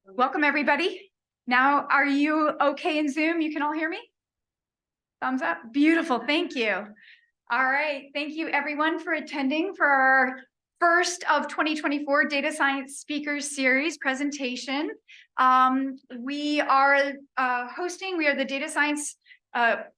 Welcome, everybody. Now, are you okay in Zoom? You can all hear me? Thumbs up. Beautiful. Thank you. All right. Thank you, everyone, for attending for our first of 2024 Data Science Speakers Series presentation. We are we are the Data Science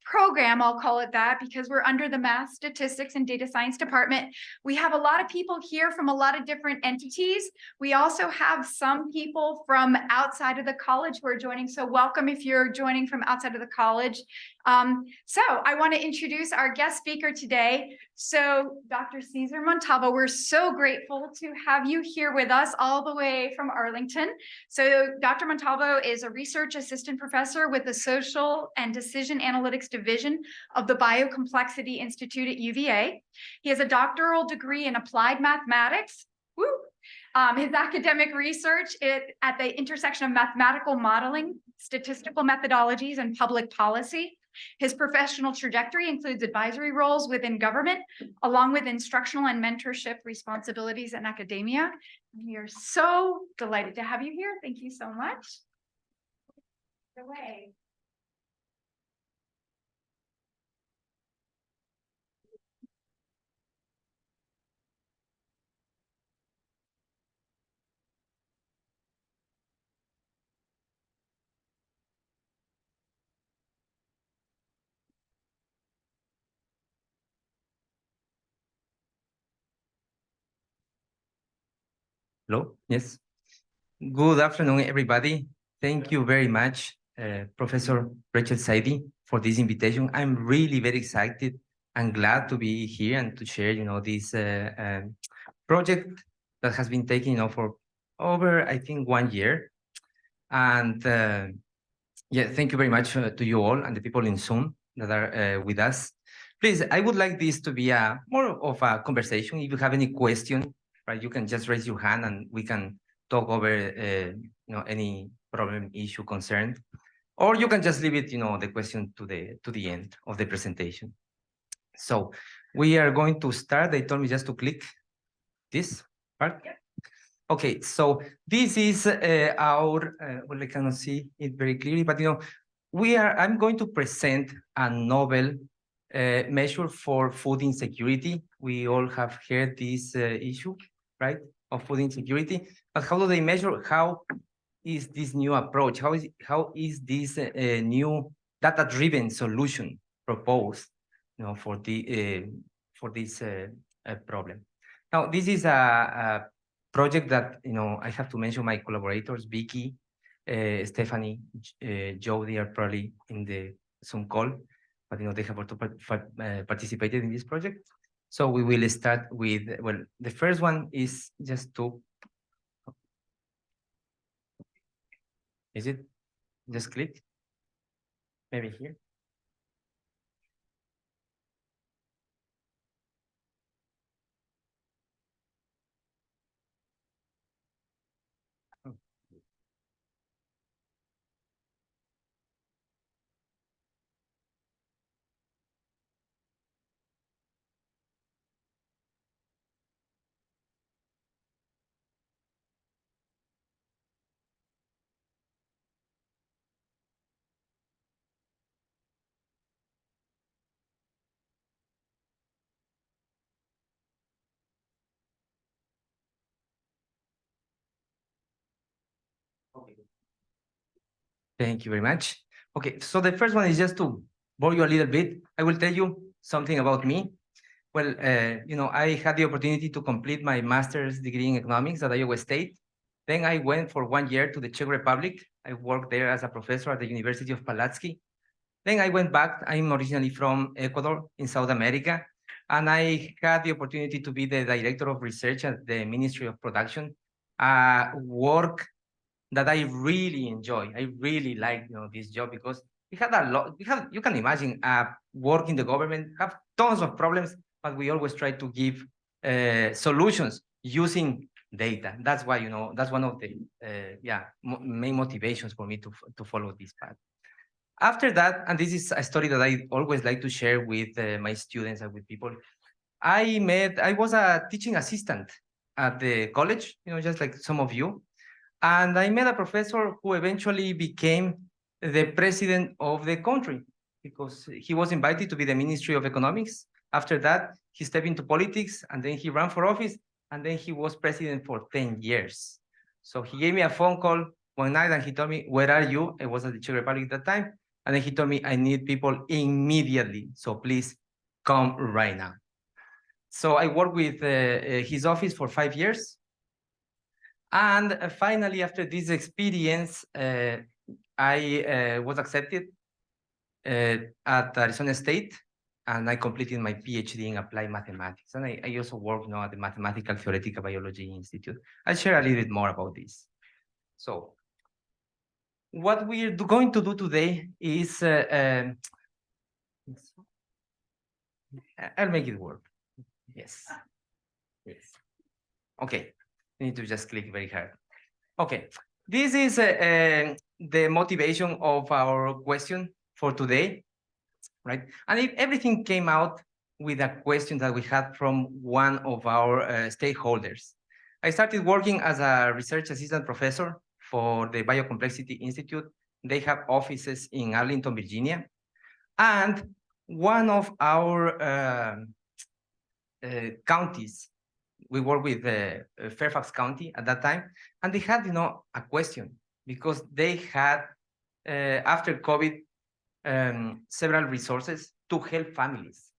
program, I'll call it that, because we're under the Math, Statistics, and Data Science Department. We have a lot of people here from a lot of different entities. We also have some people from outside of the college who are joining, so welcome if you're joining from outside of the college. So I want to introduce our guest speaker today. So Dr. Cesar Montalvo, we're so grateful to have you here with us all the way from Arlington. So Dr. Montalvo is a research assistant professor with the Social and Decision Analytics Division of the Biocomplexity Institute at UVA. He has a doctoral degree in applied mathematics. Woo! His academic research at the intersection of mathematical modeling, statistical methodologies, and public policy. His professional trajectory includes advisory roles within government, along with instructional and mentorship responsibilities in academia. We are so delighted to have you here. Thank you so much. Take it away. Hello, yes. Good afternoon, everybody. Thank you very much, Professor Rachel Saidi, for this invitation. I'm really very excited and glad to be here and to share, this project that has been taking, for over, I think, 1 year. And yeah, thank you very much to you all and the people in Zoom that are with us. Please, I would like this to be more of a conversation. If you have any question, right, you can just raise your hand and we can talk over any problem, issue, concern, or you can just leave it, the question to the end of the presentation. So we are going to start. They told me just to click this part. Yep. Okay, so this is our well, I cannot see it very clearly, but I'm going to present a novel measure for food insecurity. We all have heard this issue, right, of food insecurity. But how do they measure? How is this new approach? How is this new data-driven solution proposed, for this problem? Now, this is a project that I have to mention my collaborators, Vicky, Stephanie, Joe. They are probably in the Zoom call, but they have also participated in this project. So we will start with, well, the first one is just to, is it just click? Maybe here. Okay. Thank you very much. Okay, so the first one is just to bore you a little bit. I will tell you something about me. Well, I had the opportunity to complete my master's degree in economics at Iowa State. Then I went for 1 year to the Czech Republic. I worked there as a professor at the University of Palatsky. Then I went back. I'm originally from Ecuador in South America. And I had the opportunity to be the director of research at the Ministry of Production, work that I really enjoy. I really like this job because we had a lot. You can imagine work in the government, have tons of problems, but we always try to give solutions using data. That's why that's one of the main motivations for me to follow this path. After that, and this is a story that I always like to share with my students and with people. I was a teaching assistant at the college, just like some of you. And I met a professor who eventually became the president of the country because he was invited to be the Ministry of Economics. After that, he stepped into politics and then he ran for office and then he was president for 10 years. So he gave me a phone call one night and he told me, "Where are you?" I was at the Czech Republic at that time. And then he told me, "I need people immediately. So please come right now." So I worked with his office for 5 years. And finally, after this experience, I was accepted at Arizona State, and I completed my PhD in applied mathematics. And I also work now at the Mathematical Theoretical Biology Institute. I'll share a little bit more about this. So what we're going to do today is, I'll make it work. Yes. Yes. Okay. I need to just click very hard. Okay. This is the motivation of our question for today, right? And if everything came out with a question that we had from one of our stakeholders. I started working as a research assistant professor for the Biocomplexity Institute. They have offices in Arlington, Virginia. And one of our counties, we worked with Fairfax County at that time, and they had, a question because they had, after COVID, several resources to help families,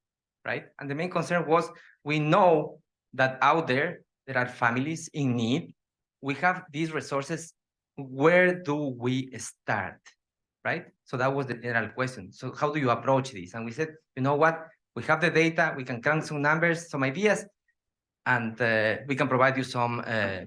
right? And the main concern was, we know that out there are families in need. We have these resources. Where do we start, right? So that was the general question. So how do you approach this? And we said, you know what? We have the data. We can crunch some numbers, some ideas, and we can provide you some, a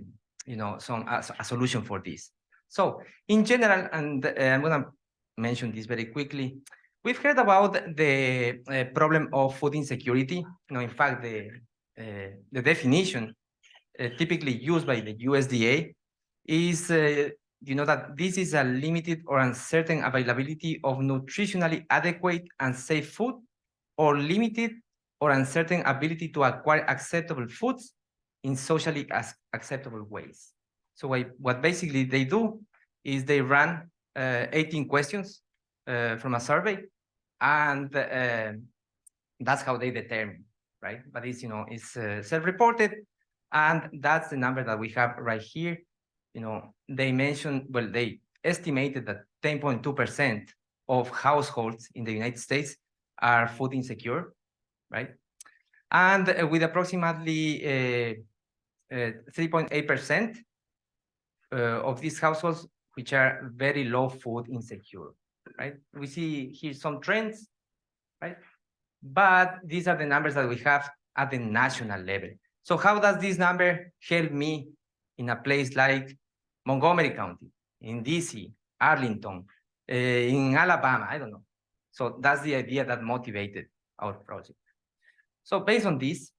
solution for this. So in general, and I'm going to mention this very quickly, we've heard about the problem of food insecurity. In fact, the definition typically used by the USDA is, that this is a limited or uncertain availability of nutritionally adequate and safe food, or limited or uncertain ability to acquire acceptable foods in socially acceptable ways. So what basically they do is they run 18 questions from a survey, and that's how they determine, right? But it's self-reported, and that's the number that we have right here. They mentioned, they estimated that 10.2% of households in the United States are food insecure, right? And with approximately 3.8% of these households which are very low food insecure, right? We see here some trends, right? But these are the numbers that we have at the national level. So how does this number help me in a place like Montgomery County, in DC, Arlington, in Alabama? I don't know. So that's the idea that motivated our project. So based on this,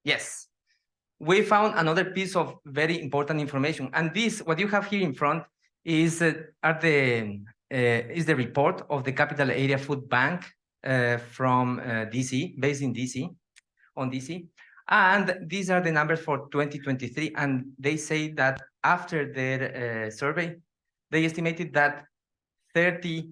yes, we found another piece of very important information. And this, what you have here in front, is the report of the Capital Area Food Bank from DC, based in DC, on DC. And these are the numbers for 2023. And they say that after their survey, they estimated that 32%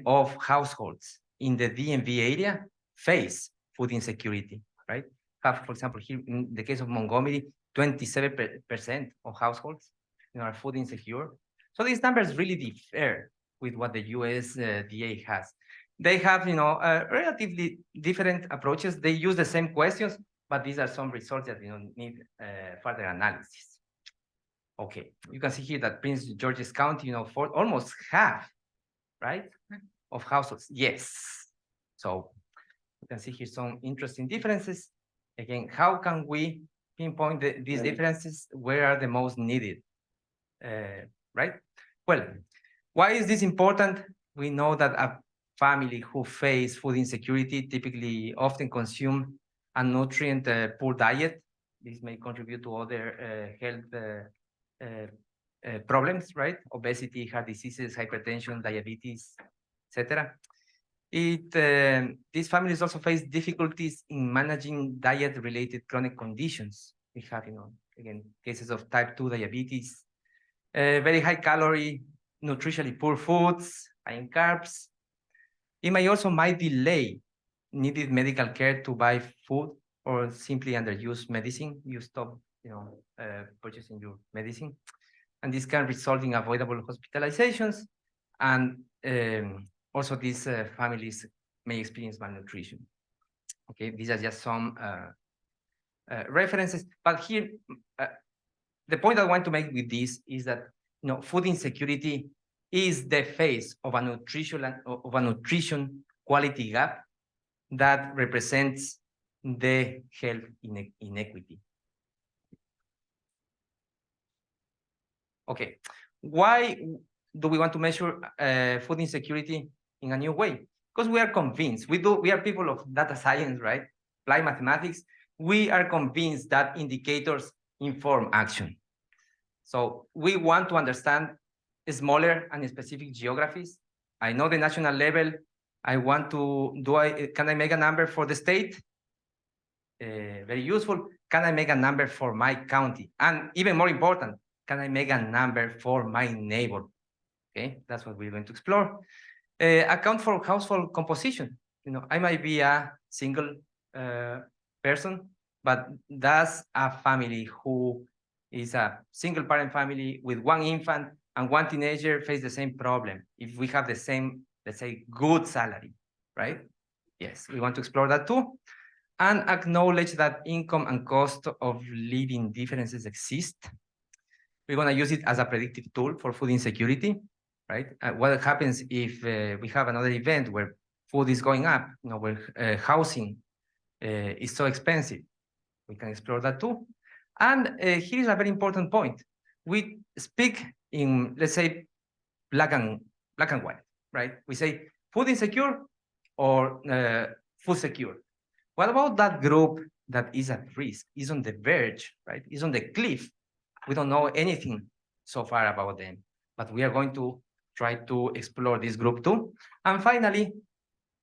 of households in the DMV area face food insecurity, right? Have, for example, here in the case of Montgomery, 27% of households are food insecure. So these numbers really differ with what the USDA has. They have, relatively different approaches. They use the same questions, but these are some results that need further analysis. Okay, you can see here that Prince George's County, for almost half, right, of households. Yes. So you can see here some interesting differences. Again, how can we pinpoint these differences? Where are the most needed? Right? Well, why is this important? We know that a family who face food insecurity typically often consume a nutrient poor diet. This may contribute to other health problems, right? Obesity, heart diseases, hypertension, diabetes, etc. These families also face difficulties in managing diet-related chronic conditions, We have, again, cases of type 2 diabetes, very high calorie, nutritionally poor foods, high in carbs. It might delay needed medical care to buy food or simply underuse medicine. You stop, purchasing your medicine. And this can result in avoidable hospitalizations. And also these families may experience malnutrition. Okay, these are just some references. But here, the point I want to make with this is that food insecurity is the face of a nutrition quality gap that represents the health inequity. Okay, why do we want to measure food insecurity in a new way? Because we are convinced, we are people of data science, right? Applied mathematics. We are convinced that indicators inform action. So we want to understand smaller and specific geographies. I know the national level. I want to, can I make a number for the state? Very useful. Can I make a number for my county? And even more important, can I make a number for my neighbor? Okay, that's what we're going to explore. Account for household composition. I might be a single person, but does a family who is a single parent family with one infant and one teenager face the same problem if we have the same, let's say, good salary, right? Yes, we want to explore that too. And acknowledge that income and cost of living differences exist. We're going to use it as a predictive tool for food insecurity, right? What happens if we have another event where food is going up, where housing is so expensive? We can explore that too. And here's a very important point. We speak in, let's say, black and white, right? We say food insecure or food secure. What about that group that is at risk, is on the verge, right? Is on the cliff. We don't know anything so far about them, but we are going to try to explore this group too. And finally,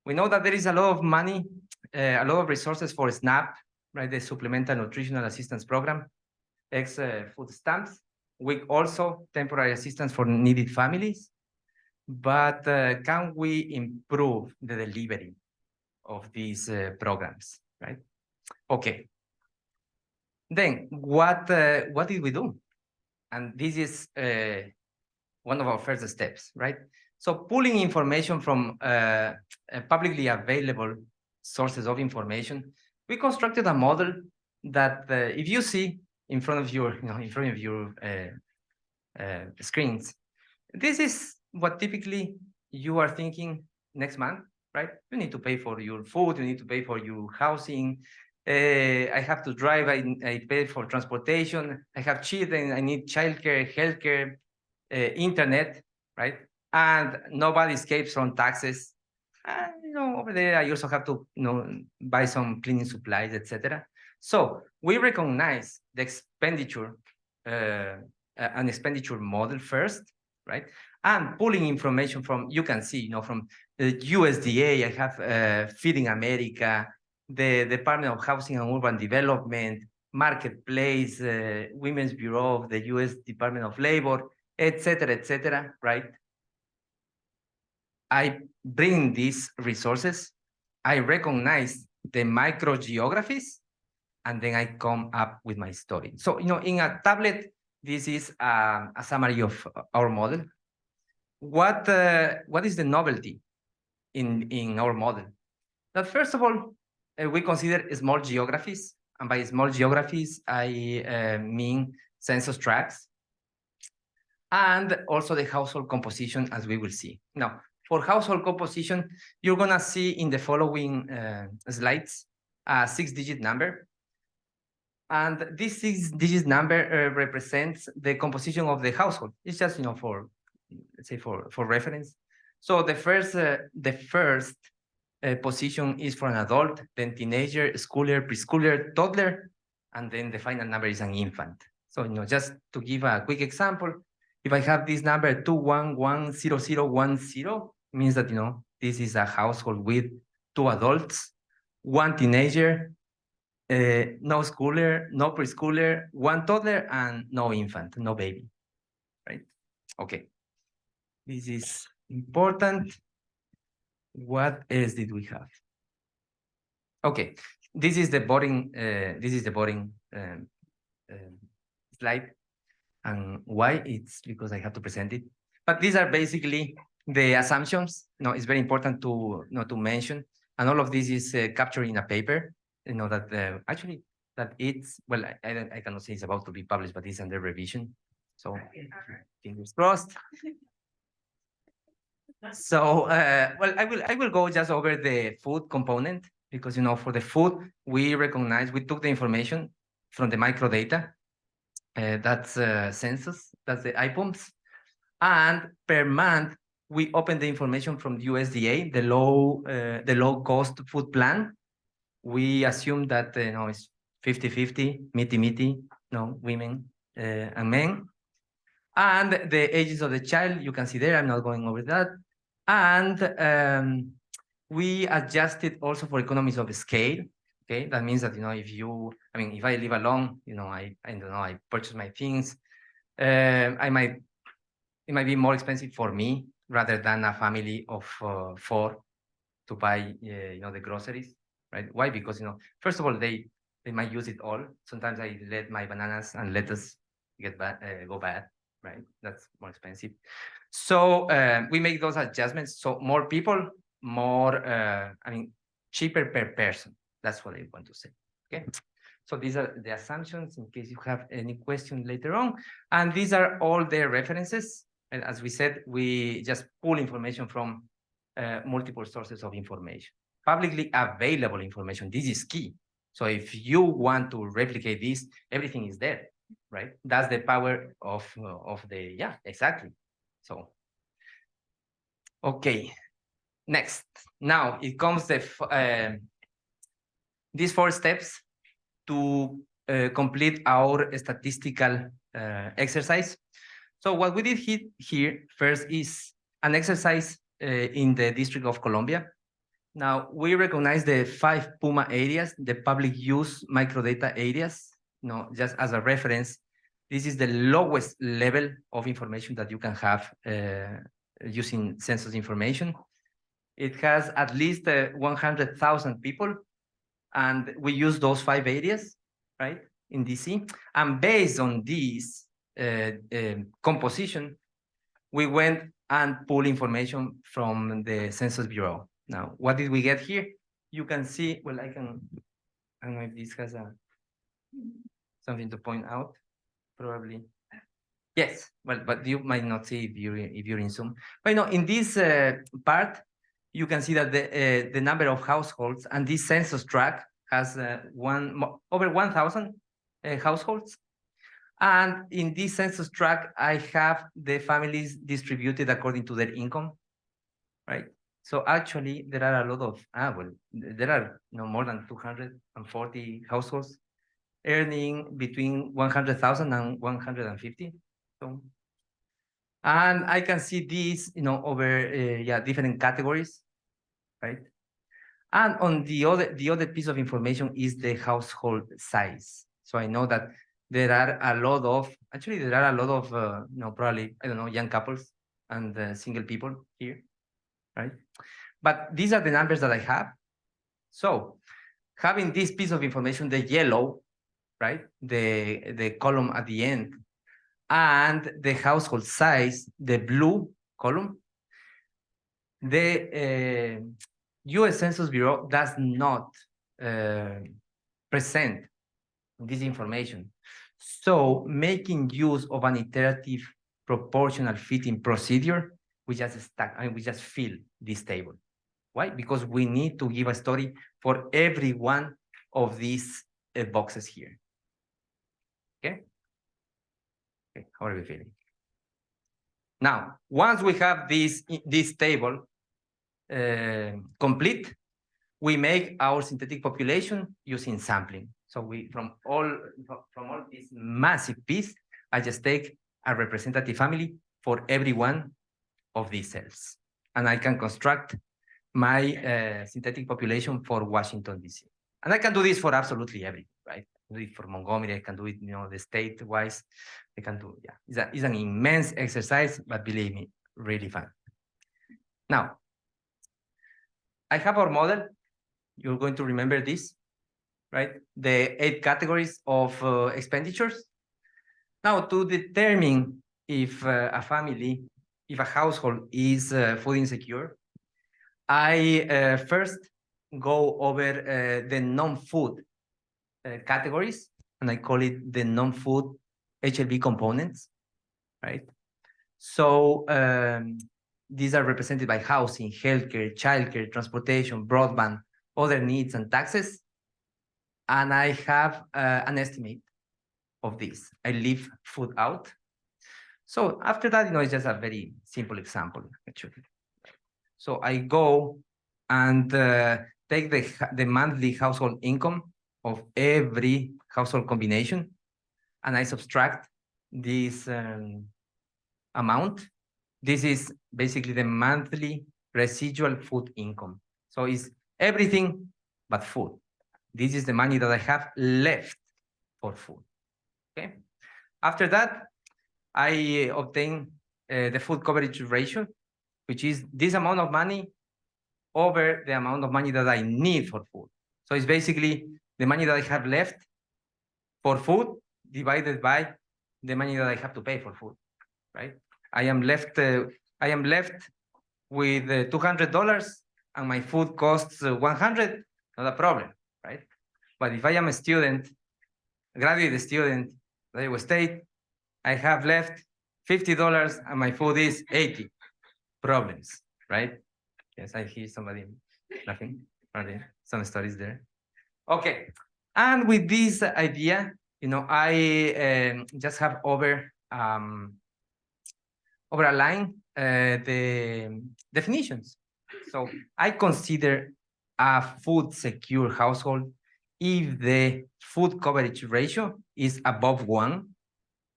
we know that there is a lot of money, a lot of resources for SNAP, right? The Supplemental Nutritional Assistance Program, food stamps, with also temporary assistance for needed families. But can we improve the delivery of these programs, right? Okay. Then what did we do? And this is one of our first steps, right? So pulling information from publicly available sources of information, we constructed a model that if you see in front of your, screens, this is what typically you are thinking next month, right? You need to pay for your food, you need to pay for your housing. I have to drive, I pay for transportation, I have children, I need childcare, healthcare, internet, right? And nobody escapes from taxes. Over there, I also have to, buy some cleaning supplies, etc. So we recognize the expenditure, an expenditure model first, right? And pulling information from, you can see, from the USDA, I have Feeding America, the Department of Housing and Urban Development, Marketplace, Women's Bureau of the US Department of Labor, etc., right? I bring these resources, I recognize the micro geographies, and then I come up with my story. So, in a tablet, this is a summary of our model. What is the novelty in our model? That first of all, we consider small geographies, and by small geographies, I mean census tracts, and also the household composition, as we will see. Now, for household composition, you're gonna see in the following slides a 6-digit number. And this 6-digit number represents the composition of the household. It's just, for, let's say, for reference. So the first position is for an adult, then teenager, schooler, preschooler, toddler, and then the final number is an infant. So, just to give a quick example, if I have this number 2110010, means that, this is a household with 2 adults, 1 teenager, no schooler, no preschooler, one toddler, and no infant, no baby, right? Okay, this is important. What else did we have? Okay, this is the boring. Slide, and why? It's because I have to present it. But these are basically the assumptions. No, it's very important to to mention, and all of this is captured in a paper. You know that actually that it's well, I cannot say it's about to be published, but it's under revision. So fingers crossed. So well, I will go just over the food component because for the food we took the information from the microdata. That's census, that's the IPOMs. And per month, we open the information from the USDA, the low cost food plan. We assume that it's 50-50, miti-miti, women and men. And the ages of the child, you can see there, I'm not going over that. And we adjusted also for economies of scale. Okay, that means that if I live alone, I don't know, I purchase my things. It might be more expensive for me rather than a family of 4 to buy the groceries, right? Why? Because first of all, they might use it all. Sometimes I let my bananas and lettuce go bad, right? That's more expensive. So we make those adjustments. So more people, more cheaper per person. That's what I want to say. Okay. So these are the assumptions in case you have any question later on. And these are all their references. And as we said, we just pull information from multiple sources of information. Publicly available information, this is key. So if you want to replicate this, everything is there, right? That's the power of the, yeah, exactly. So, okay, next. Now it comes these 4 steps to complete our statistical exercise. So what we did here first is an exercise in the District of Columbia. Now we recognize the 5 PUMA areas, the public use microdata areas. Just as a reference, this is the lowest level of information that you can have using census information. It has at least 100,000 people, and we use those 5 areas, right, in DC. And based on this composition, we went and pulled information from the Census Bureau. Now, what did we get here? You can see, well, I don't know if this has something to point out, probably. Yes, well, but you might not see if you're in Zoom. But in this part, you can see that the number of households, and this census tract has over 1,000 households. And in this census tract, I have the families distributed according to their income, right? So actually, there are a lot of there are more than 240 households earning between 100,000 and 150. So, and I can see these, over different categories, right? And on the other piece of information is the household size. So I know that there are a lot of probably, I don't know, young couples and single people here, right? But these are the numbers that I have. So having this piece of information, the yellow, right, the column at the end, and the household size, the blue column, the U.S. Census Bureau does not present this information. So making use of an iterative proportional fitting procedure, we just fill this table. Why? Because we need to give a story for every one of these boxes here. Okay? Okay, how are we feeling? Now, once we have this table complete, we make our synthetic population using sampling. So from all this massive piece, I just take a representative family for every one of these cells, and I can construct my synthetic population for Washington, DC. And I can do this for absolutely everything, right? I can do it for Montgomery, I can do it, the state-wise. I can do, yeah. It's an immense exercise, but believe me, really fun. Now, I have our model. You're going to remember this, right? The 8 categories of expenditures. Now, to determine if a family, if a household is food insecure, I first go over the non-food categories, and I call it the non-food HLB components, right? So these are represented by housing, healthcare, childcare, transportation, broadband, other needs and taxes. And I have an estimate of this. I leave food out. So after that, it's just a very simple example, actually. So I go and take the monthly household income of every household combination, and I subtract this amount. This is basically the monthly residual food income. So it's everything but food. This is the money that I have left for food. Okay. After that, I obtain the food coverage ratio, which is this amount of money over the amount of money that I need for food. So it's basically the money that I have left for food divided by the money that I have to pay for food, right? I am left with $200 and my food costs 100, not a problem, right? But if I am a student, a graduate student at Iowa State, I have left $50 and my food is 80. Problems, right? Yes, I hear somebody laughing. Are there some stories there? Okay, and with this idea, I just have over a line the definitions. So I consider a food secure household if the food coverage ratio is above 1,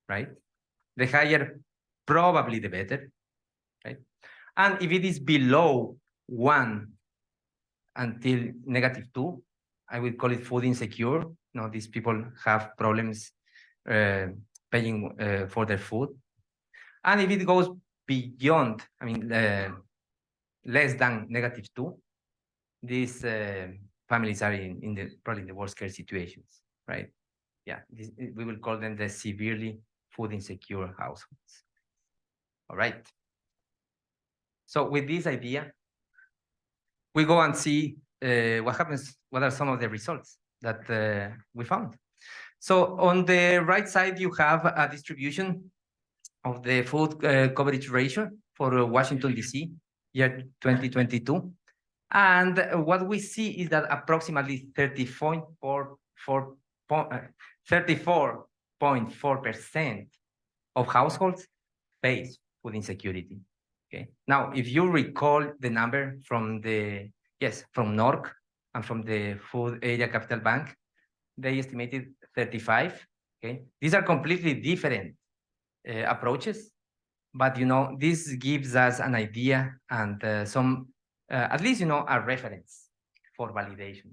right? The higher, probably the better, right? And if it is below 1 until -2, I will call it food insecure. These people have problems paying for their food. And if it goes beyond, less than -2, these families are probably in the worst care situations, right? Yeah, we will call them the severely food insecure households. All right. So with this idea, we go and see what happens, what are some of the results that we found. So on the right side, you have a distribution of the food coverage ratio for Washington, D.C., year 2022. And what we see is that approximately 34.4% of households face food insecurity. Okay. Now, if you recall the number from from NORC and from the Food Area Capital Bank, they estimated 35. Okay. These are completely different approaches, but this gives us an idea and some, at least a reference for validation.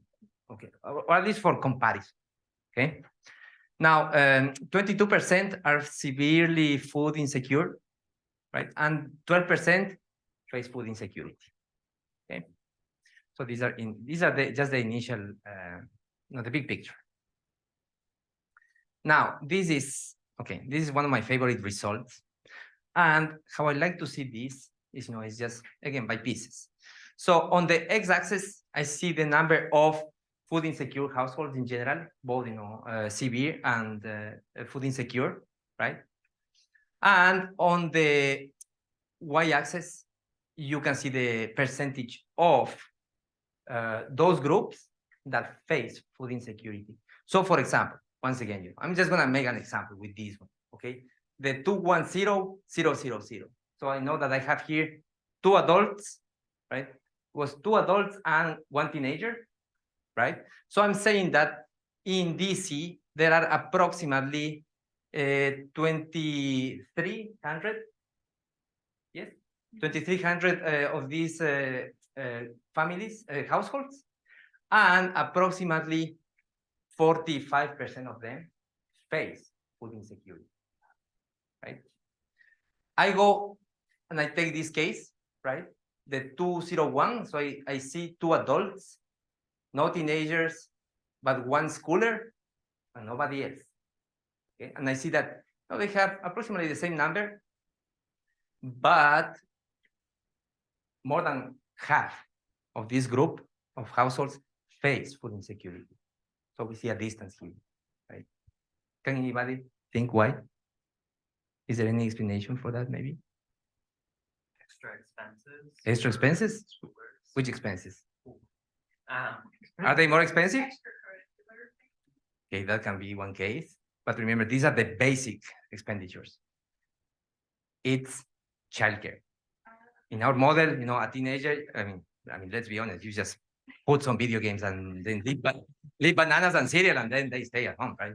Okay, or at least for comparison. Okay. Now, 22% are severely food insecure, right? And 12% face food insecurity. Okay. So these are just the initial, the big picture. Now, this is one of my favorite results. And how I like to see this is, it's just, again, by pieces. So on the x-axis, I see the number of food insecure households in general, both, severe and food insecure, right? And on the y-axis, you can see the percentage of those groups that face food insecurity. So for example, once again, I'm just gonna make an example with this one, okay? The 210,000. So I know that I have here 2 adults, right? It was 2 adults and 1 teenager, right? So I'm saying that in DC, there are approximately 2,300, yes, 2,300 of these families, households. and approximately 45% of them face food insecurity, right? I go and I take this case, right? The 201, so I see two adults, no teenagers, but one schooler and nobody else. Okay, and I see that they have approximately the same number, but more than half of this group of households face food insecurity. So we see a distance here, right? Can anybody think why? Is there any explanation for that, maybe? Extra expenses. Extra expenses? Schoolers. Which expenses? Um, Are they more expensive? Extracurricular. Okay, that can be one case. But remember, these are the basic expenditures. It's childcare. In our model, a teenager, I mean, let's be honest, you just put some video games and then leave bananas and cereal and then they stay at home, right?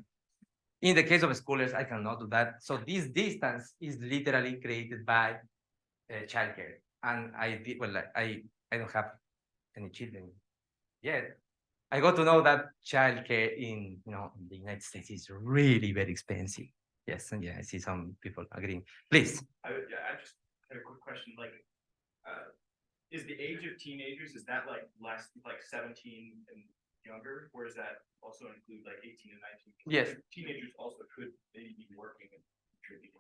In the case of schoolers, I cannot do that. So this distance is literally created by childcare. And I don't have any children yet. I got to know that childcare in the United States is really very expensive. Yes, and yeah, I see some people agreeing. Please. I just had a quick question. Is the age of teenagers, is that less, 17 and younger? Or does that also include 18 and 19? Yes. Teenagers also could maybe be working and contributing.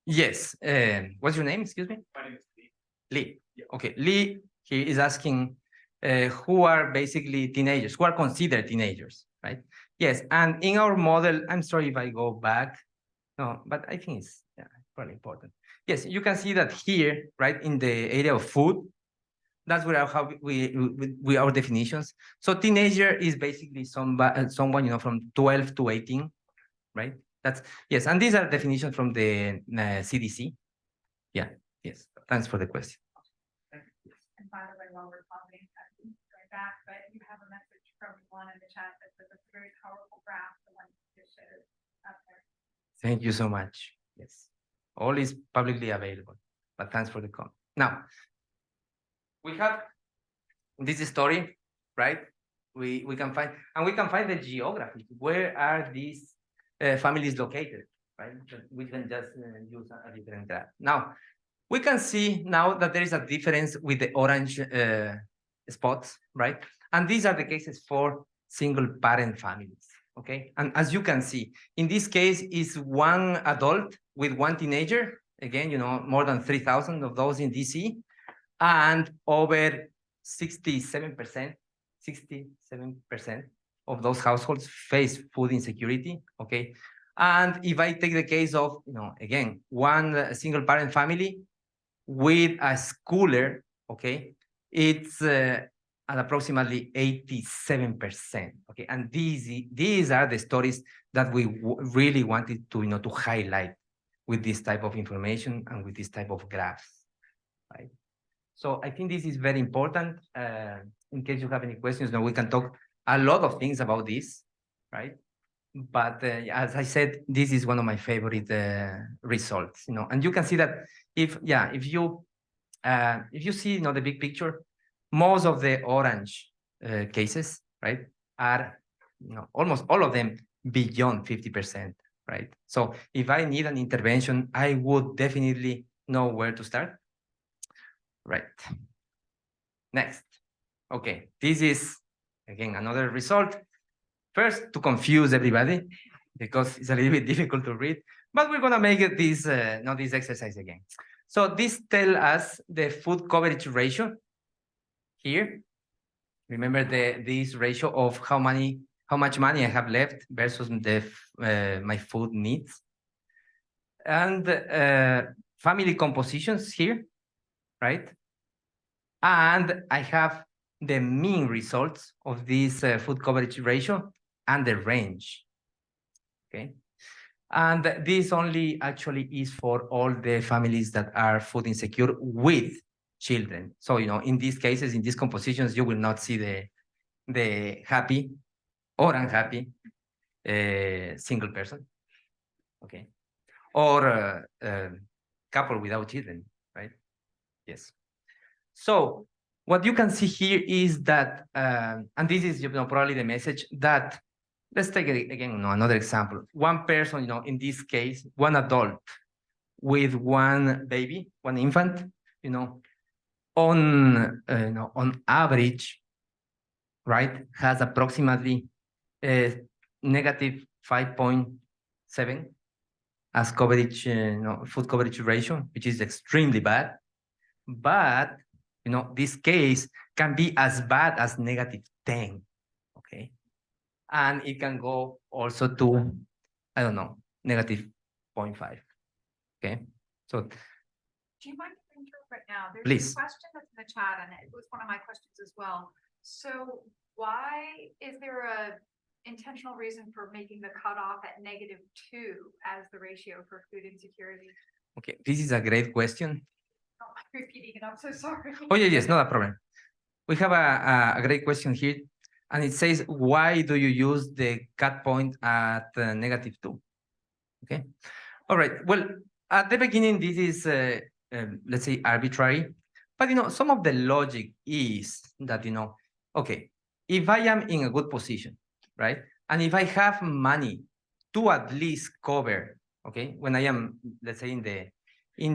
Yes. What's your name? Excuse me. My name is Lee. Lee. Yeah. Okay. Lee, he is asking who are basically teenagers, who are considered teenagers, right? Yes. And in our model, I'm sorry if I go back. No, but I think it's probably important. Yes, you can see that here, right, in the area of food, that's where how we our definitions. So teenager is basically someone from 12 to 18, right? That's yes, and these are definitions from the CDC. Yeah, yes. Thanks for the question. And by the way, while we're talking, going back, but you have a message from one in the chat that says it's a very powerful graph, the one you just showed up there. Thank you so much. Yes, all is publicly available, but thanks for the comment. Now, we have this story, right? We can find, and we can find the geography. Where are these families located, right? We can just use a different graph. Now, we can see now that there is a difference with the orange spots, right? And these are the cases for single parent families, okay? And as you can see, in this case is one adult with one teenager, again, more than 3,000 of those in DC, and over 67% of those households face food insecurity, okay? And if I take the case of, again, one single parent family with a schooler, okay, it's at approximately 87%, okay? And these are the stories that we really wanted to highlight with this type of information and with this type of graphs, right? So I think this is very important. In case you have any questions, we can talk a lot of things about this, right? But as I said, this is one of my favorite results, and you can see that if you see, the big picture, most of the orange cases, right, are, almost all of them beyond 50%, right? So if I need an intervention, I would definitely know where to start. Right. Next. Okay, this is, again, another result. First, to confuse everybody, because it's a little bit difficult to read, but we're going to make this exercise again. So this tells us the food coverage ratio here. Remember this ratio of how much money I have left versus my food needs. And family compositions here, right? And I have the mean results of this food coverage ratio and the range, okay? And this only actually is for all the families that are food insecure with children. So, in these cases, in these compositions, you will not see the happy or unhappy single person, okay? Or couple without children, right? Yes. So what you can see here is that, and this is probably the message that, let's take again another example. One person, in this case, one adult with one baby, one infant, on average, right, has approximately negative 5.7 as coverage, food coverage ratio, which is extremely bad. But, this case can be as bad as negative 10, okay? And it can go also to, I don't know, negative 0.5, okay? So Do you mind if I interrupt right now? There's Please. a question that's in the chat, and it was one of my questions as well. So why is there a intentional reason for making the cutoff at -2 as the ratio for food insecurity? okay, this is a great question. Oh, I'm repeating it, I'm so sorry. Oh, yeah, yes, not a problem. We have a great question here, and it says, why do you use the cut point at -2? Okay. All right. Well, at the beginning, this is, let's say, arbitrary. But, some of the logic is that, okay, if I am in a good position, right? And if I have money to at least cover, okay, when I am, let's say, in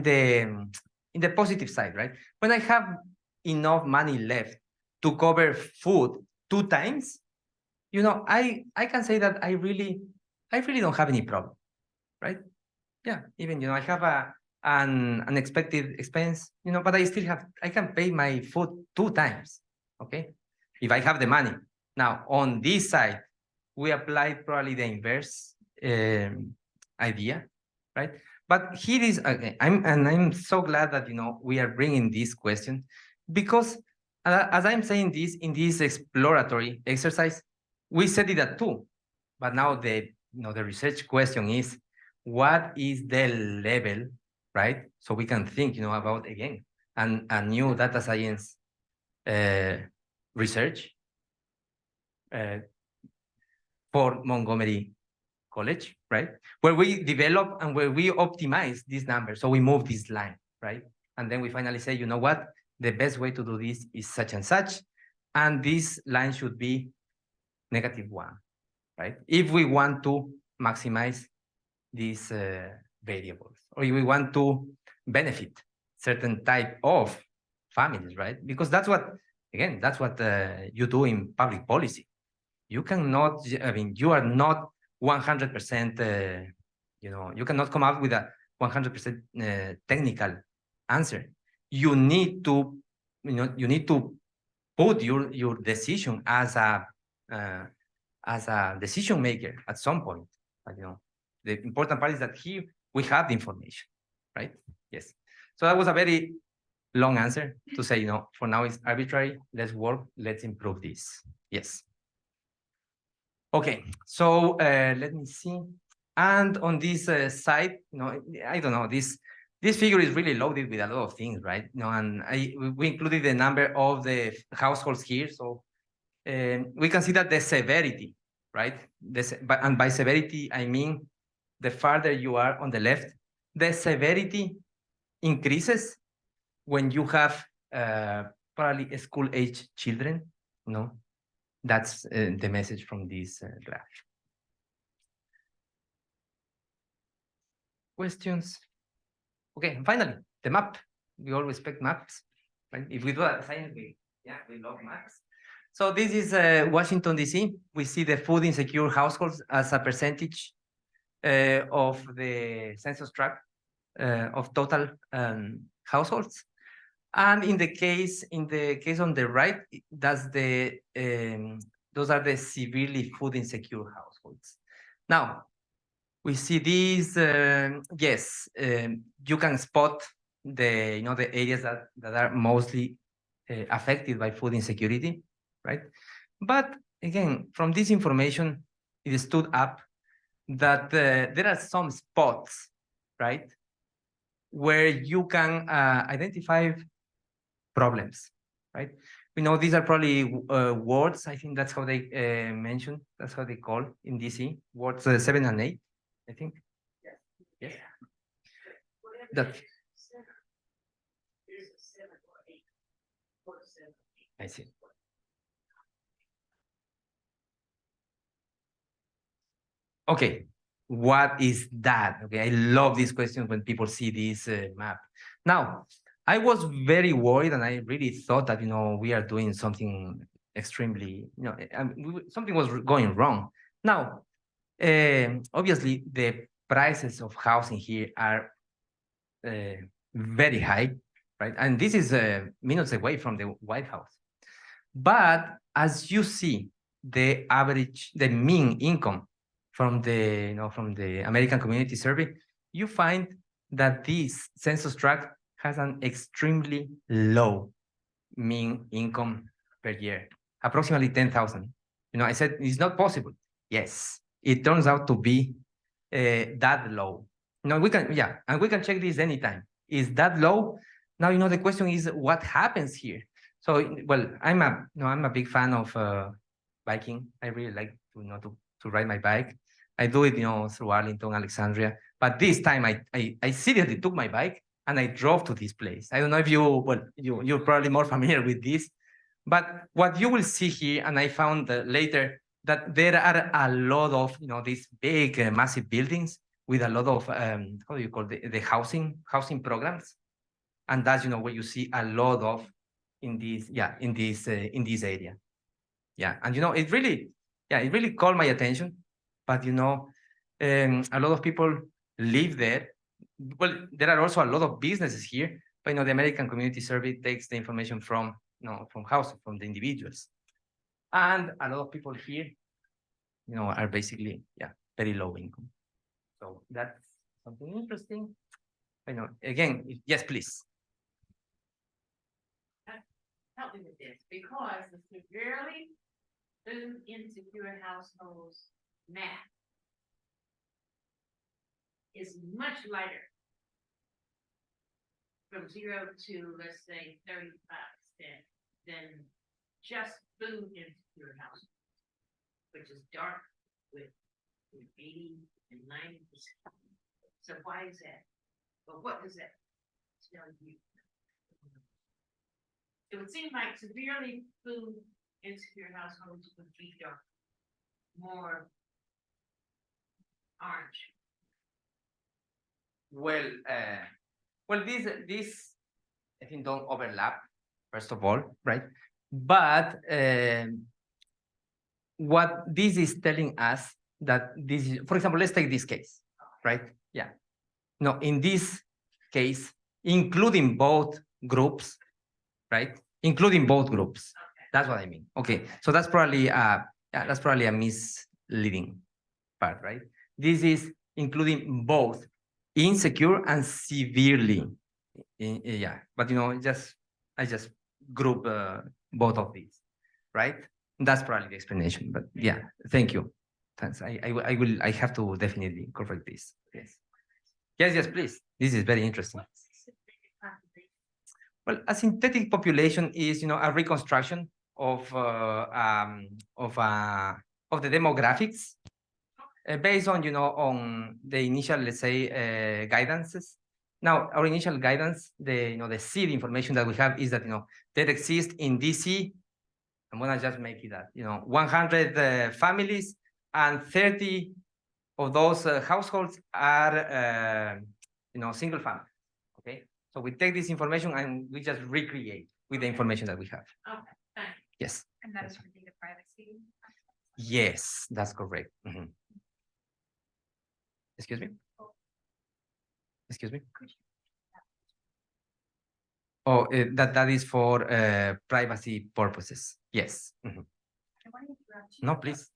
the positive side, right? When I have enough money left to cover food 2 times, I can say that I really don't have any problem, right? Yeah, even I have an unexpected expense, but I can pay my food 2 times, okay? If I have the money. Now, on this side, we apply probably the inverse idea, right? But here is, I'm so glad that, we are bringing this question, because as I'm saying this, in this exploratory exercise, we set it at 2, but now the research question is, what is the level, right? So we can think, about, again, a new data science research for Montgomery College, right? Where we develop and where we optimize these numbers. So we move this line, right? And then we finally say, you know what? The best way to do this is such and such. And this line should be -1, right? If we want to maximize these variables, or if we want to benefit certain type of families, right? Because that's what you do in public policy. You cannot, you are not 100%, you cannot come up with a 100% technical answer. You need to, put your decision as a decision maker at some point. But, the important part is that here we have the information, right? Yes. So that was a very long answer to say, for now it's arbitrary. Let's work. Let's improve this. Yes. Okay. So let me see. And on this side, I don't know, this figure is really loaded with a lot of things, right? And we included the number of the households here. So we can see that the severity, right? And by severity, I mean the farther you are on the left, the severity increases when you have probably school-age children. That's the message from this graph. Questions? Okay, and finally, the map. We always expect maps, right? If we do a science, we love maps. So this is Washington, D.C. We see the food insecure households as a percentage of the census tract of total households. And in the case on the right, those are the severely food insecure households. Now, we see these, yes, you can spot the areas that are mostly affected by food insecurity, right? But again, from this information, it stood up that there are some spots, right, where you can identify problems, right? We know these are probably wards. I think that's how they mention. That's how they call in DC, wards 7 and 8, I think. Yes. That. I see. Okay, what is that? Okay, I love this question when people see this map. Now, I was very worried, and I really thought that we are doing something extremely, something was going wrong. Now, obviously, the prices of housing here are very high, right? And this is minutes away from the White House. But as you see, the mean income from the American Community Survey, you find that this census tract has an extremely low mean income per year, approximately 10,000. I said it's not possible. Yes, it turns out to be that low. We can, yeah, and we can check this anytime. Is that low? Now, the question is what happens here? So, well, I'm a big fan of biking. I really like to ride my bike. I do it, through Arlington, Alexandria. But this time I seriously took my bike and I drove to this place. I don't know if you're probably more familiar with this, but what you will see here, and I found later that there are a lot of, these big, massive buildings with a lot of, how do you call the housing programs. And that's, where you see a lot of in this area. Yeah. And, it really called my attention, but, a lot of people live there. Well, there are also a lot of businesses here, but, the American Community Survey takes the information from housing, from the individuals. And a lot of people here, are basically, very low income. So that's something interesting. Again, yes, please. Help me with this, because the severely food insecure households map is much lighter from 0 to, let's say, 35% than just food insecure households, which is dark with 80 and 90%. So why is that? Well, what does that tell you? It would seem like severely food insecure households would be dark, more orange. Well, this I think don't overlap, first of all, right? But what this is telling us that this is, for example, let's take this case, right? Yeah. No, in this case, including both groups, right? Including both groups. That's what I mean. Okay, so that's probably a misleading part, right? This is including both insecure and severely. Yeah, but I just group both of these, right? That's probably the explanation. But yeah, thank you. Thanks. I have to definitely correct this. Yes. Yes, please. This is very interesting. Well, a synthetic population is, a reconstruction of the demographics based on, on the initial, let's say, guidances. Now, our initial guidance, the seed information that we have is that, there exists in DC. I'm gonna just make it that, 100 families, and 30 of those households are, single family. Okay. So we take this information and we just recreate with the information that we have. Okay, thank you. Yes. And that is for data privacy. Yes, that's correct. Mhm. Excuse me? Excuse me? Oh, that is for privacy purposes. Yes. Mhm. I want to interrupt you. No, please.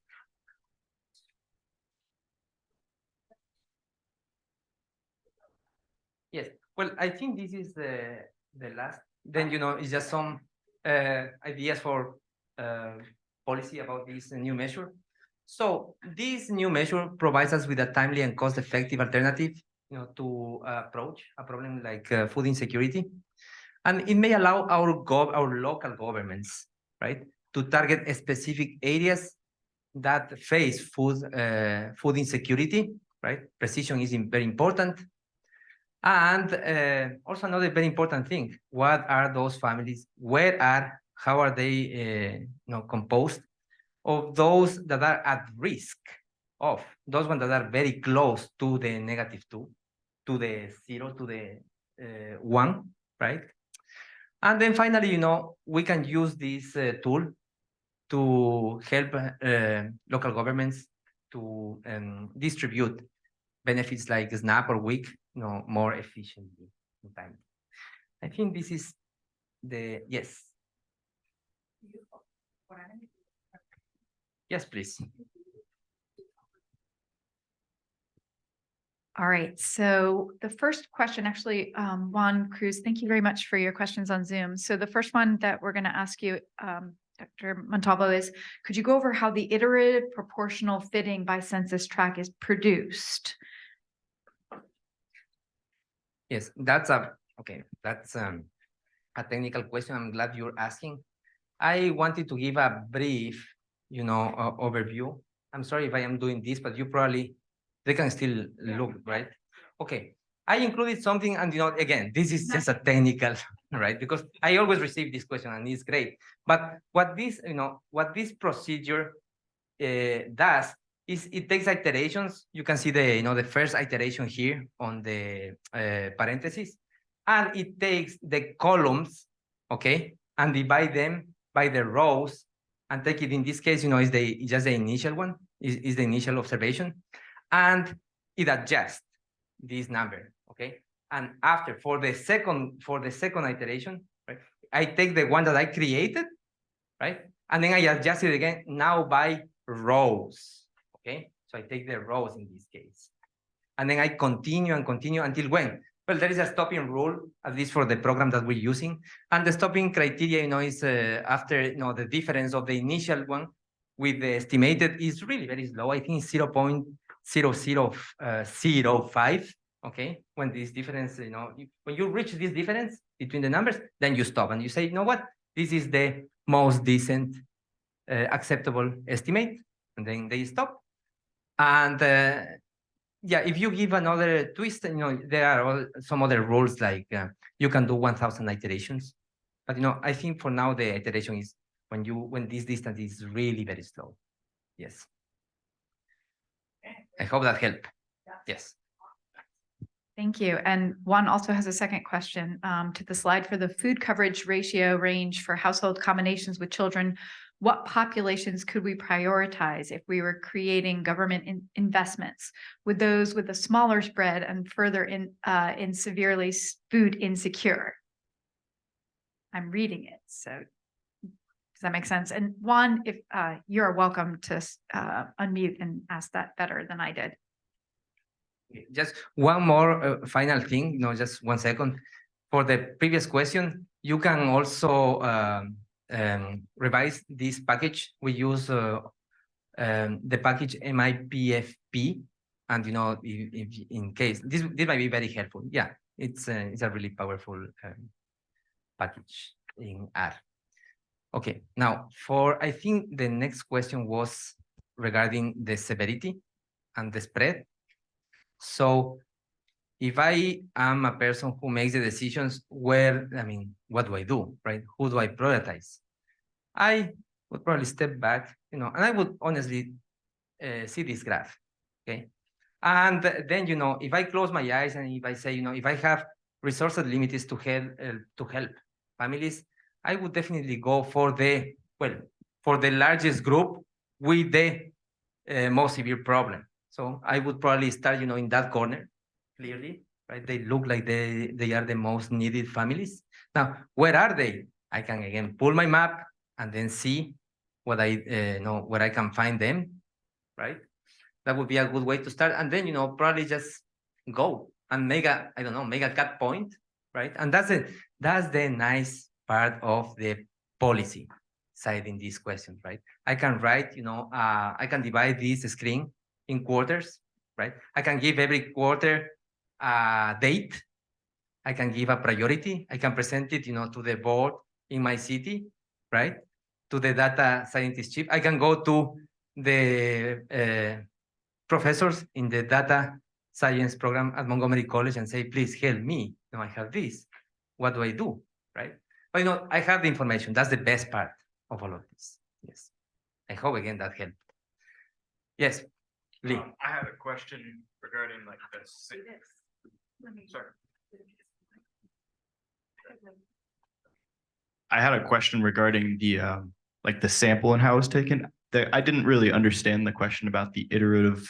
Yes. Well, I think this is the last. Then, it's just some ideas for policy about this new measure. So this new measure provides us with a timely and cost-effective alternative, to approach a problem like food insecurity, and it may allow our local governments, right, to target specific areas that face food insecurity, right? Precision is very important. And also another very important thing, what are those families? How are they composed of those that are at risk of, those ones that are very close to the -2, to the 0, to the 1, right? And then finally, we can use this tool to help local governments to distribute benefits like SNAP or WIC, more efficiently in time. I think this is yes. Yes, please. All right, so the first question, actually, Juan Cruz, thank you very much for your questions on Zoom. So the first one that we're going to ask you, Dr. Montalvo, is could you go over how the iterative proportional fitting by census tract is produced? Yes, that's a technical question. I'm glad you're asking. I wanted to give a brief, overview. I'm sorry if I am doing this, but they can still look, right? Okay. I included something, and again, this is just a technical, right? Because I always receive this question, and it's great. But what this procedure does is it takes iterations. You can see the first iteration here on the parentheses, and it takes the columns, okay, and divide them by the rows, and take it in this case, is just the initial one, is the initial observation, and it adjusts this number, okay. And after for the second iteration, right, I take the one that I created, right, and then I adjust it again now by rows, okay? So I take the rows in this case. And then I continue and continue until when? Well, there is a stopping rule, at least for the program that we're using. And the stopping criteria, is after, the difference of the initial one with the estimated is really very slow. I think it's 0.0005, okay? When this difference, when you reach this difference between the numbers, then you stop and you say, you know what? This is the most decent acceptable estimate, and then they stop. And yeah, if you give another twist, there are some other rules like you can do 1,000 iterations, but I think for now the iteration is when this distance is really very slow. Yes. I hope that helped. Yes. Thank you. And Juan also has a second question to the slide for the food coverage ratio range for household combinations with children. What populations could we prioritize if we were creating government investments? Would those with a smaller spread and further in severely food insecure? I'm reading it, so does that make sense? And Juan, if you're welcome to unmute and ask that better than I did. Just one more final thing, just 1 second. For the previous question, you can also revise this package. We use the package MIPFP, and if in case this might be very helpful. Yeah, it's a really powerful package in R. Okay, now I think the next question was regarding the severity and the spread. So if I am a person who makes the decisions, what do I do, right? Who do I prioritize? I would probably step back, and I would honestly see this graph, okay? And then, if I close my eyes and if I say, if I have resources limited to help families, I would definitely go for the largest group with the most severe problem. So I would probably start, in that corner, clearly, right? They look like they are the most needed families. Now, where are they? I can again pull my map and then see what where I can find them, right? That would be a good way to start. And then, probably just go and make a cut point, right? And that's the nice part of the policy side in these questions, right? I can write, I can divide this screen in quarters, right? I can give every quarter a date. I can give a priority. I can present it, to the board in my city, right? To the data scientist chief. I can go to the professors in the data science program at Montgomery College and say, please help me. I have this. What do I do? Right? But I have the information. That's the best part of all of this. Yes. I hope again that helped. Yes, Lee. I had a question regarding like this. Sorry. I had a question regarding the like the sample and how it was taken. I didn't really understand the question about the iterative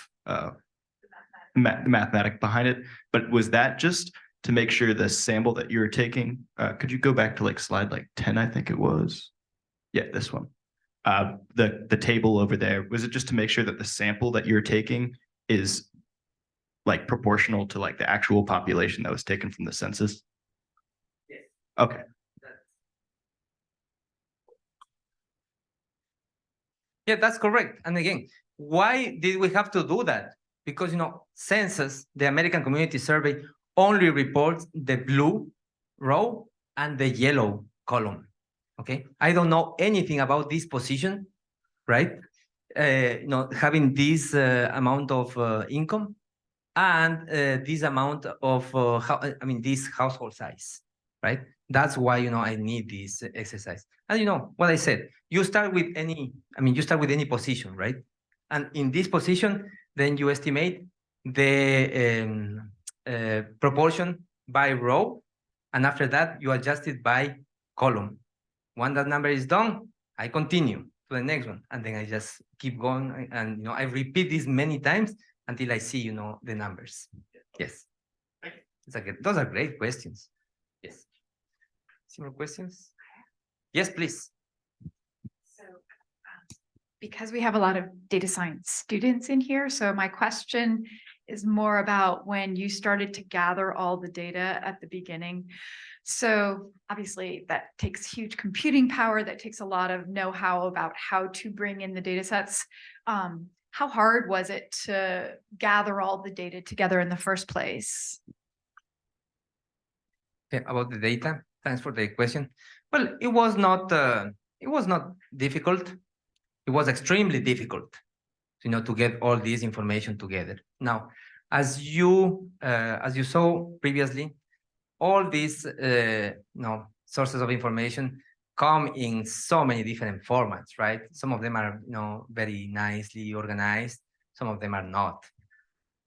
the mathematic behind it, but was that just to make sure the sample that you were taking, could you go back to like slide like 10, I think it was? Yeah, this one. The table over there, was it just to make sure that the sample that you're taking is like proportional to like the actual population that was taken from the census? Yes. Okay. Yeah, that's correct. And again, why did we have to do that? Because, census, the American Community Survey, only reports the blue row and the yellow column. Okay, I don't know anything about this position, right? Having this amount of income and this amount of this household size, right? That's why I need this exercise. And what I said, you start with any position, right? And in this position, then you estimate the proportion by row, and after that you adjust it by column. When that number is done, I continue to the next one, and then I just keep going, and I repeat this many times until I see the numbers. Yes, those are great questions. Yes. Similar questions? Yes, please. So, because we have a lot of data science students in here, so my question is more about when you started to gather all the data at the beginning. So obviously that takes huge computing power, that takes a lot of know-how about how to bring in the data sets. How hard was it to gather all the data together in the first place? Okay, about the data, thanks for the question. Well, it was not difficult. It was extremely difficult, to get all this information together. Now, as you saw previously, all these sources of information come in so many different formats, right? Some of them are very nicely organized, some of them are not.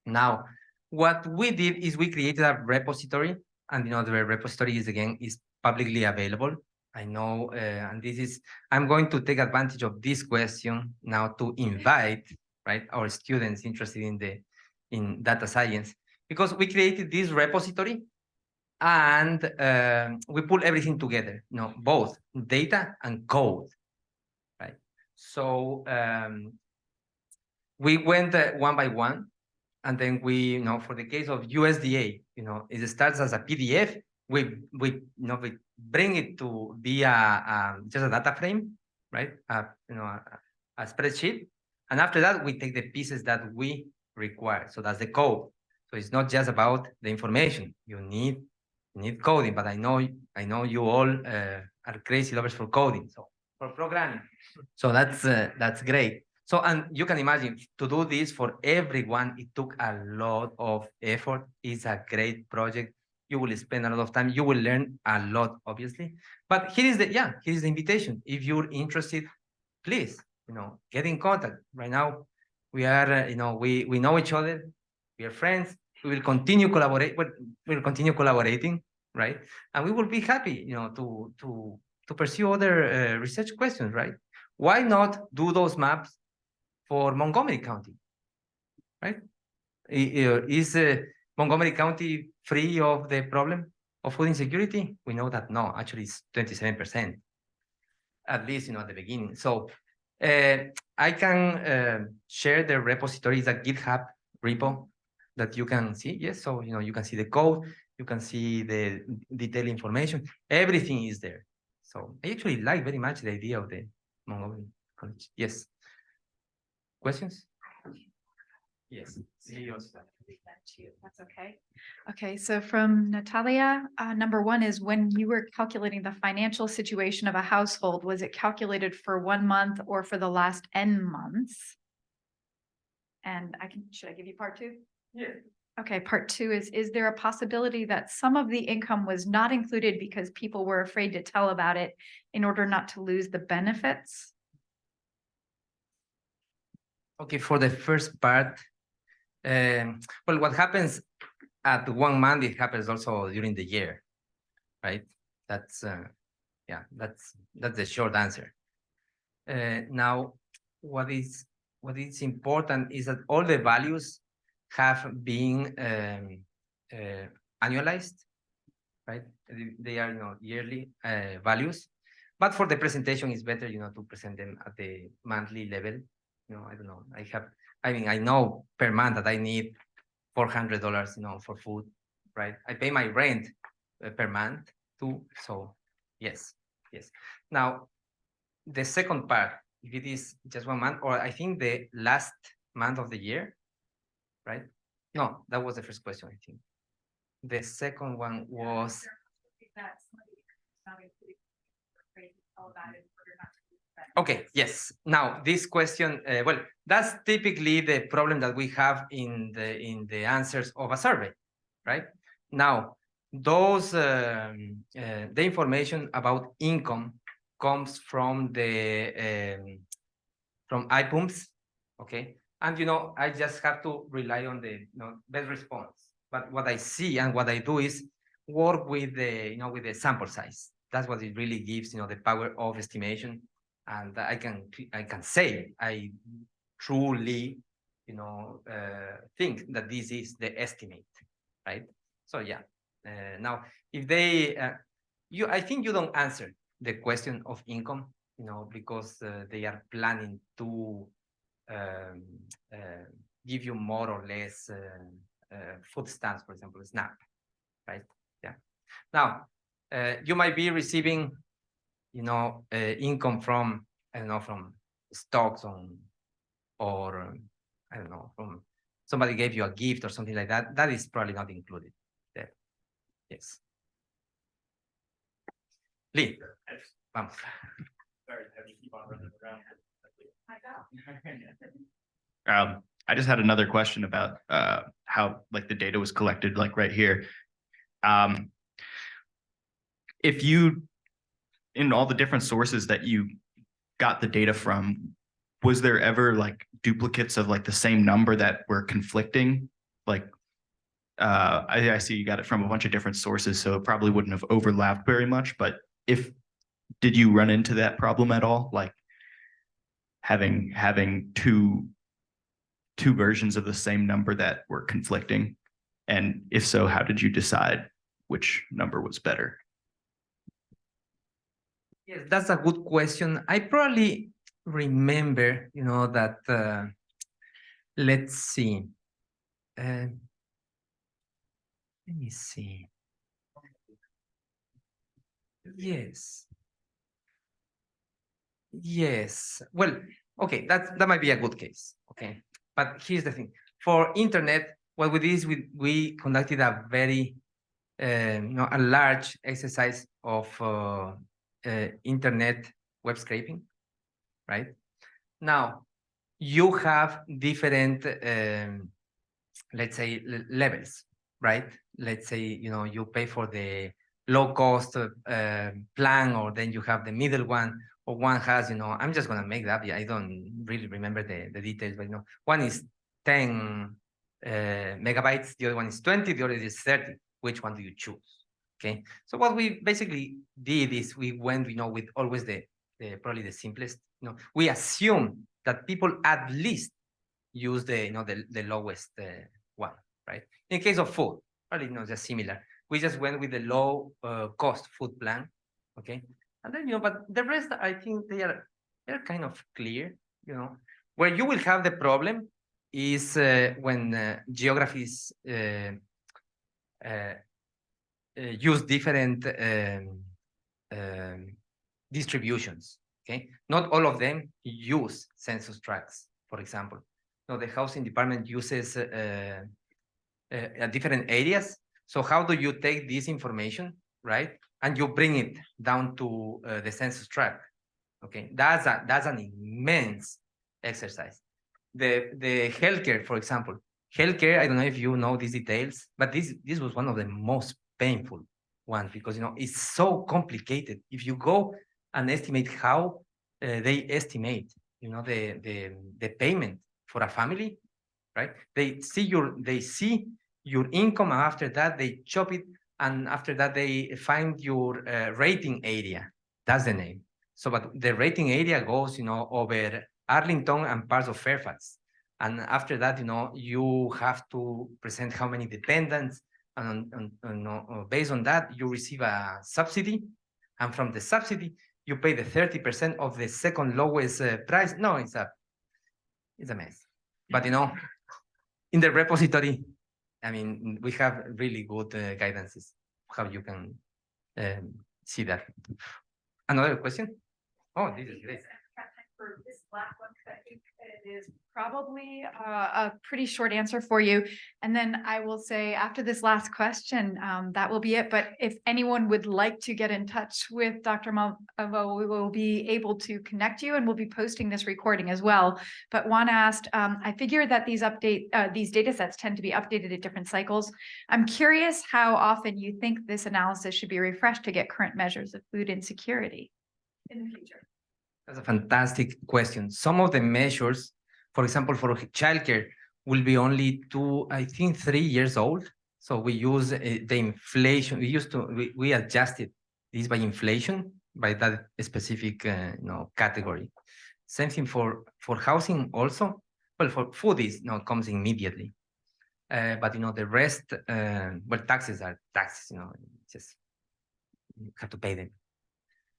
Now, what we did is we created a repository, and the repository is publicly available. I know, and I'm going to take advantage of this question now to invite, right, our students interested in data science, because we created this repository and we pull everything together, both data and code, right? So we went one by one, and then we, for the case of USDA, it starts as a PDF. We bring it to be just a data frame, right? A spreadsheet, and after that we take the pieces that we require. So that's the code. So it's not just about the information. You need coding, but I know you all are crazy lovers for coding, so for programming. So that's great. So, and you can imagine, to do this for everyone, it took a lot of effort. It's a great project. You will spend a lot of time. You will learn a lot, obviously. But here is the invitation. If you're interested, please, get in contact. Right now, we are, we know each other. We are friends. We will continue collaborating, right? And we will be happy, to pursue other research questions, right? Why not do those maps for Montgomery County, right? Is Montgomery County free of the problem of food insecurity? We know that no, actually it's 27%, at least, at the beginning. So I can share the repository. It's a GitHub repo that you can see. Yes, so you can see the code, you can see the detailed information. Everything is there. So I actually like very much the idea of the Montgomery College. Yes. Questions? Yes. That's okay. Okay, so from Natalia, number one is, when you were calculating the financial situation of a household, was it calculated for 1 month or for the last N months? And should I give you part two? Yeah. Okay, part two is there a possibility that some of the income was not included because people were afraid to tell about it in order not to lose the benefits? Okay, for the first part, well, what happens at 1 month, it happens also during the year, right? That's yeah, that's the short answer. Now, what is important is that all the values have been annualized, right? They are, yearly values, but for the presentation, it's better, to present them at the monthly level. I don't know. I know per month that I need $400, for food, right? I pay my rent per month too. So yes. Now, the second part, if it is just 1 month, or I think the last month of the year, right? No, that was the first question, I think. The second one was, okay, yes. Now, this question, well, that's typically the problem that we have in the answers of a survey, right? Now, those the information about income comes from the from IPUMS, okay? And I just have to rely on the best response. But what I see and what I do is work with the with the sample size. That's what it really gives the power of estimation. And I can say I truly think that this is the estimate, right? So yeah. Now, if they I think you don't answer the question of income, because they are planning to um, uh, give you more or less food stamps, for example, SNAP, right? Yeah. Now, you might be receiving, income from, I don't know, from stocks or I don't know, from somebody gave you a gift or something like that. That is probably not included there. Yes. Lee, vamos. Sorry, I just keep on running around. I just had another question about how like the data was collected, like right here. If you, in all the different sources that you got the data from, was there ever like duplicates of like the same number that were conflicting? Like, I see you got it from a bunch of different sources, so it probably wouldn't have overlapped very much. But did you run into that problem at all? Like having two versions of the same number that were conflicting? And if so, how did you decide which number was better? Yes, that's a good question. I probably remember, that, let's see. Let me see. Yes. Yes. Well, okay, that might be a good case. Okay. But here's the thing. For internet, what we did is we conducted a very, a large exercise of internet web scraping, right? Now, you have different, let's say, levels, right? Let's say, you pay for the low cost plan, or then you have the middle one, or one has, I'm just going to make that. I don't really remember the details, but, one is 10 megabytes, the other one is 20, the other is 30. Which one do you choose? Okay. So what we basically did is we went, with always probably the simplest, we assume that people at least use the lowest one, right? In case of food, probably just similar. We just went with the low cost food plan, okay? And then but the rest, I think they're kind of clear. Where you will have the problem is when geographies use different distributions. Okay, not all of them use census tracts, for example. No, the housing department uses different areas. So how do you take this information, right, and you bring it down to the census tract? Okay, that's an immense exercise. The healthcare, for example, Healthcare, I don't know if you know these details, but this was one of the most painful ones because it's so complicated. If you go and estimate how they estimate, the payment for a family, right? They see your income, and after that they chop it, and after that they find your rating area. That's the name. So, but the rating area goes, over Arlington and parts of Fairfax. And after that, you have to present how many dependents, and based on that, you receive a subsidy. And from the subsidy, you pay the 30% of the second lowest price. No, it's a mess. But in the repository, I mean, we have really good guidances how you can see that. Another question? Oh, this is great. For this last one, because I think it is probably a pretty short answer for you. And then I will say after this last question, that will be it. But if anyone would like to get in touch with Dr. Montalvo, we will be able to connect you, and we'll be posting this recording as well. But Juan asked, I figure that these data sets tend to be updated at different cycles. I'm curious how often you think this analysis should be refreshed to get current measures of food insecurity in the future. That's a fantastic question. Some of the measures, for example, for childcare, will be only 3 years old. So we use the inflation. We adjusted this by inflation, by that specific category. Same thing for housing also. Well, for food comes immediately. But the rest, taxes are taxes. Just you have to pay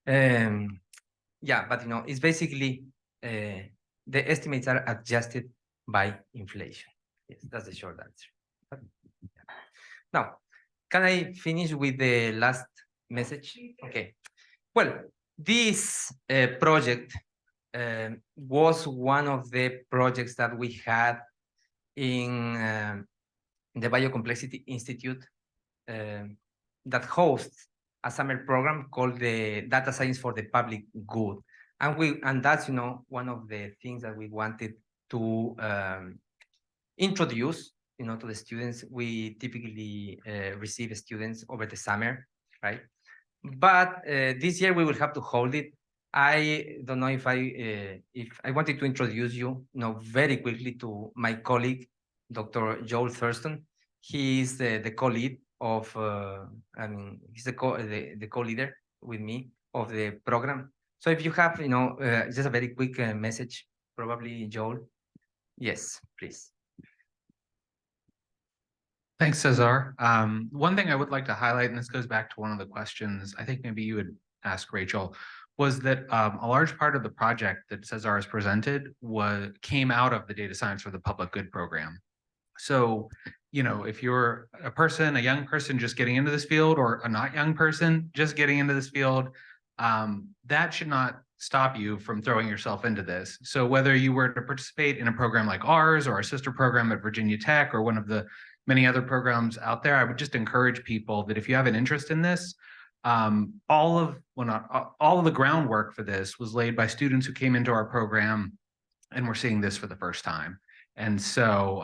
them. Yeah, but it's basically the estimates are adjusted by inflation. Yes, that's the short answer. But, yeah. Now, can I finish with the last message? Okay. Well, this project was one of the projects that we had in the Biocomplexity Institute that hosts a summer program called the Data Science for the Public Good. And that's, one of the things that we wanted to introduce, to the students. We typically receive students over the summer, right? But this year we will have to hold it. I don't know if I wanted to introduce you, very quickly to my colleague, Dr. Joel Thurston. He is the co-lead of, he's the co-leader with me of the program. So if you have, just a very quick message, probably Joel. Yes, please. Thanks, Cesar. One thing I would like to highlight, and this goes back to one of the questions I think maybe you would ask Rachel, was that a large part of the project that Cesar has presented came out of the Data Science for the Public Good program. So, if you're a young person just getting into this field, or a not young person just getting into this field, that should not stop you from throwing yourself into this. So whether you were to participate in a program like ours, or our sister program at Virginia Tech, or one of the many other programs out there, I would just encourage people that if you have an interest in this, all of the groundwork for this was laid by students who came into our program and we're seeing this for the first time. And so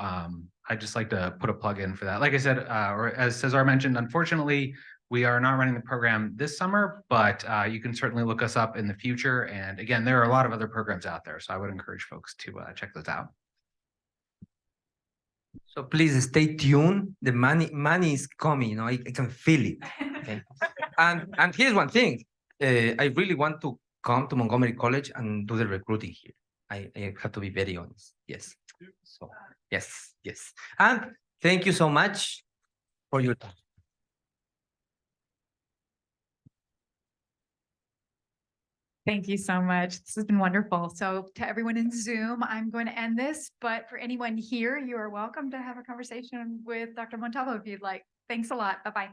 I'd just like to put a plug in for that. Like I said, or as Cesar mentioned, unfortunately, we are not running the program this summer, but you can certainly look us up in the future. And again, there are a lot of other programs out there, so I would encourage folks to check those out. So please stay tuned. The money is coming. I can feel it. Okay. and here's one thing. I really want to come to Montgomery College and do the recruiting here. I have to be very honest. Yes. So yes. And thank you so much for your time. Thank you so much. This has been wonderful. So to everyone in Zoom, I'm going to end this, but for anyone here, you are welcome to have a conversation with Dr. Montalvo if you'd like. Thanks a lot. Bye-bye.